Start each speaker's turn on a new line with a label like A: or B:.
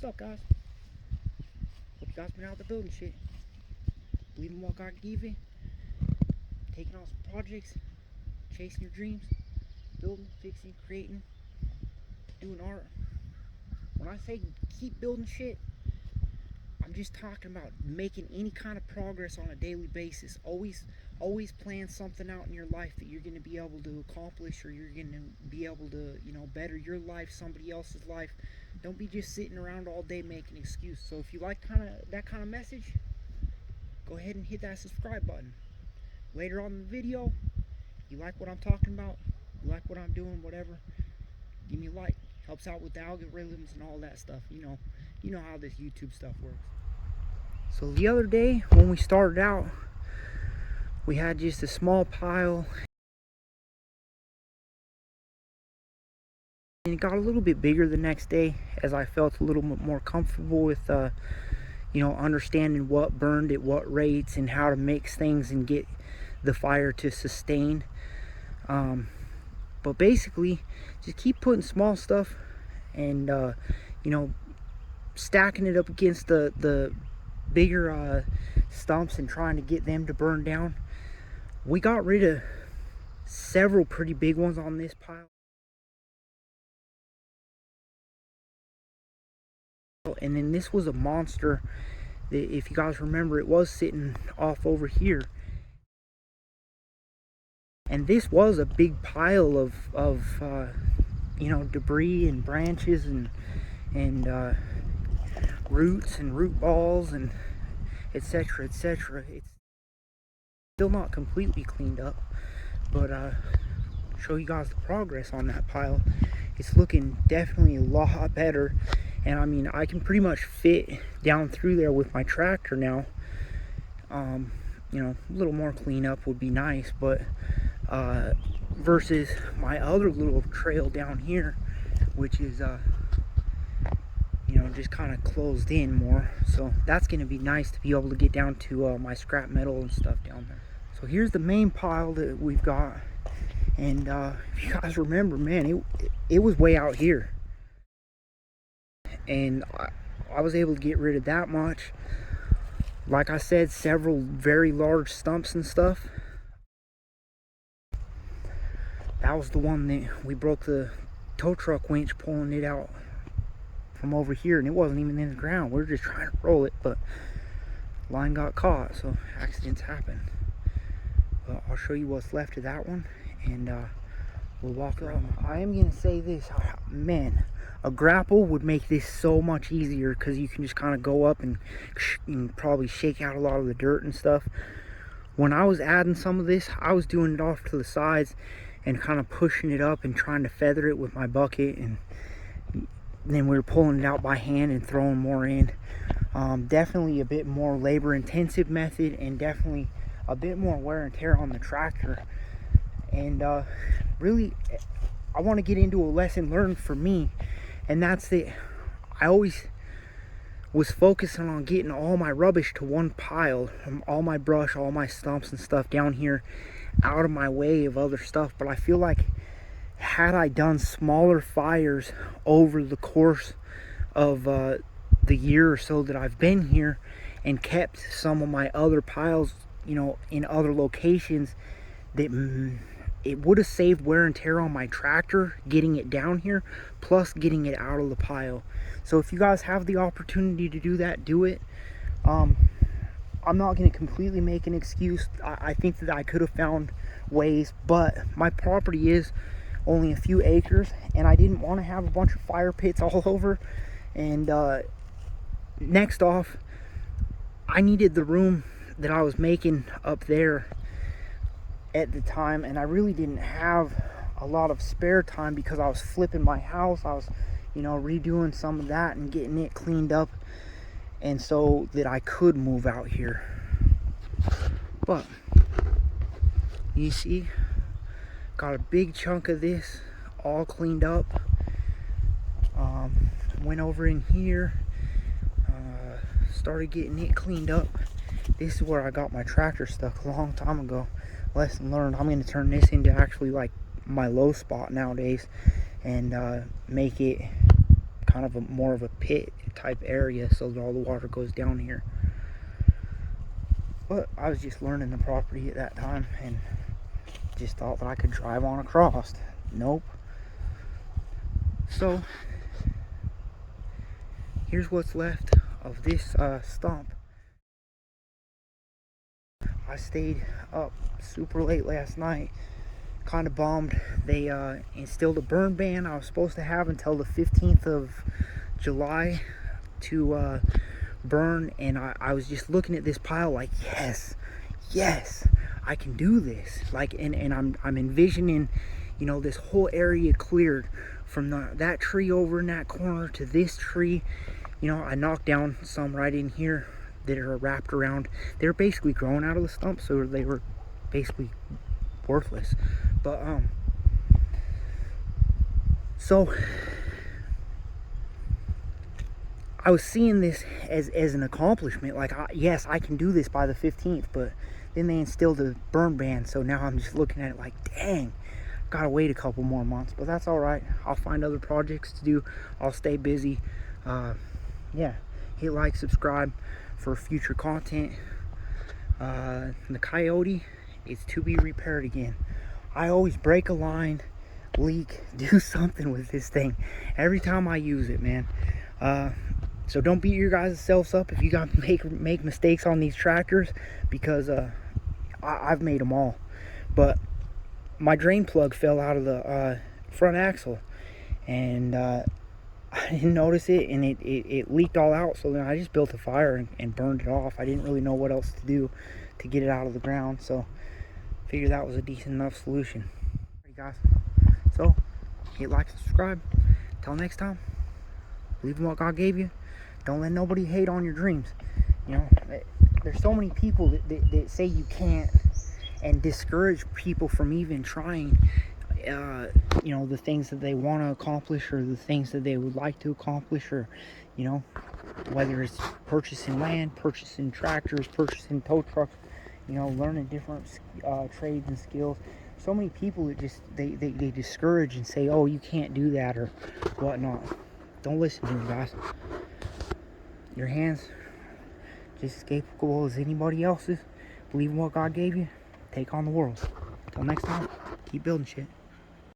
A: What's up, guys? Hope you guys been out there building shit. Believing what God gave you. Taking on some projects. Chasing your dreams. Building, fixing, creating. Doing art. When I say keep building shit, I'm just talking about making any kind of progress on a daily basis. Always plan something out in your life that you're going to be able to accomplish, or you're going to be able to, better your life, somebody else's life. Don't be just sitting around all day making excuses. So if you like that kind of message, go ahead and hit that subscribe button. Later on in the video, you like what I'm talking about, you like what I'm doing, whatever, give me a like. Helps out with the algorithms and all that stuff. You know how this YouTube stuff works. So the other day when we started out, we had just a small pile, and it got a little bit bigger the next day as I felt a little bit more comfortable with understanding what burned at what rates and how to mix things and get the fire to sustain. But basically just keep putting small stuff and stacking it up against the bigger stumps and trying to get them to burn down. We got rid of several pretty big ones on this pile. And then this was a monster that, if you guys remember, it was sitting off over here. And this was a big pile of debris and branches and roots and root balls and etc. etc. It's still not completely cleaned up, but show you guys the progress on that pile. It's looking definitely a lot better, and I mean, I can pretty much fit down through there with my tractor now. A little more cleanup would be nice, but versus my other little trail down here, which is just kind of closed in more. So that's going to be nice to be able to get down to my scrap metal and stuff down there. So here's the main pile that we've got, and if you guys remember, man, it was way out here, and I was able to get rid of that much. Like I said, several very large stumps and stuff. That was the one that we broke the tow truck winch pulling it out from over here, and it wasn't even in the ground. We were just trying to roll it, but line got caught, so accidents happen. But I'll show you what's left of that one, and we'll walk around. I am gonna say this, man, a grapple would make this so much easier, because you can just kind of go up and probably shake out a lot of the dirt and stuff. When I was adding some of this, I was doing it off to the sides and kind of pushing it up and trying to feather it with my bucket, and then we were pulling it out by hand and throwing more in. Definitely a bit more labor intensive method, and definitely a bit more wear and tear on the tractor. And really, I want to get into a lesson learned for me, and that's that I always was focusing on getting all my rubbish to one pile, all my brush, all my stumps and stuff down here out of my way of other stuff. But I feel like, had I done smaller fires over the course of the year or so that I've been here, and kept some of my other piles in other locations, that it would have saved wear and tear on my tractor getting it down here, plus getting it out of the pile. So if you guys have the opportunity to do that, do it. I'm not going to completely make an excuse. I think that I could have found ways, but my property is only a few acres, and I didn't want to have a bunch of fire pits all over. And next off, I needed the room that I was making up there at the time, and I really didn't have a lot of spare time because I was flipping my house. I was redoing some of that and getting it cleaned up, and so that I could move out here. But you see, got a big chunk of this all cleaned up. Went over in here, started getting it cleaned up. This is where I got my tractor stuck a long time ago. Lesson learned. I'm going to turn this into actually like my low spot nowadays, and make it kind of more of a pit type area, so that all the water goes down here. But I was just learning the property at that time and just thought that I could drive on across. Nope. So here's what's left of this stump. I stayed up super late last night, kind of bummed. They instilled a burn ban. I was supposed to have until the 15th of July to burn, and I was just looking at this pile like, yes, I can do this. Like, and I'm envisioning, you know, this whole area cleared from that tree over in that corner to this tree. You know, I knocked down some right in here that are wrapped around. They're basically growing out of the stump, so they were basically worthless. But so I was seeing this as an accomplishment. Like, yes, I can do this by the 15th. But then they instilled a burn ban, so now I'm just looking at it like, dang, gotta wait a couple more months. But that's all right. I'll find other projects to do. I'll stay busy. Yeah, hit like, subscribe for future content. The Kioti is to be repaired again. I always break a line, leak, do something with this thing every time I use it, man. So don't beat your guys' selves up if you got make mistakes on these tractors, because I've made them all. But my drain plug fell out of the front axle, and I didn't notice it, and it leaked all out. So then I just built a fire and burned it off. I didn't really know what else to do to get it out of the ground, so figured that was a decent enough solution. Alright guys, so hit like, subscribe. Till next time, believe in what God gave you. Don't let nobody hate on your dreams. You know, there's so many people that say you can't, and discourage people from even trying you know, the things that they want to accomplish, or the things that they would like to accomplish, or, you know, whether it's purchasing land, purchasing tractors, purchasing tow trucks, you know, learning different trades and skills. So many people that just they discourage and say, oh, you can't do that or whatnot. Don't listen to them, guys. Your hands just as capable as anybody else's. Believe in what God gave you. Take on the world. Until next time, keep building shit.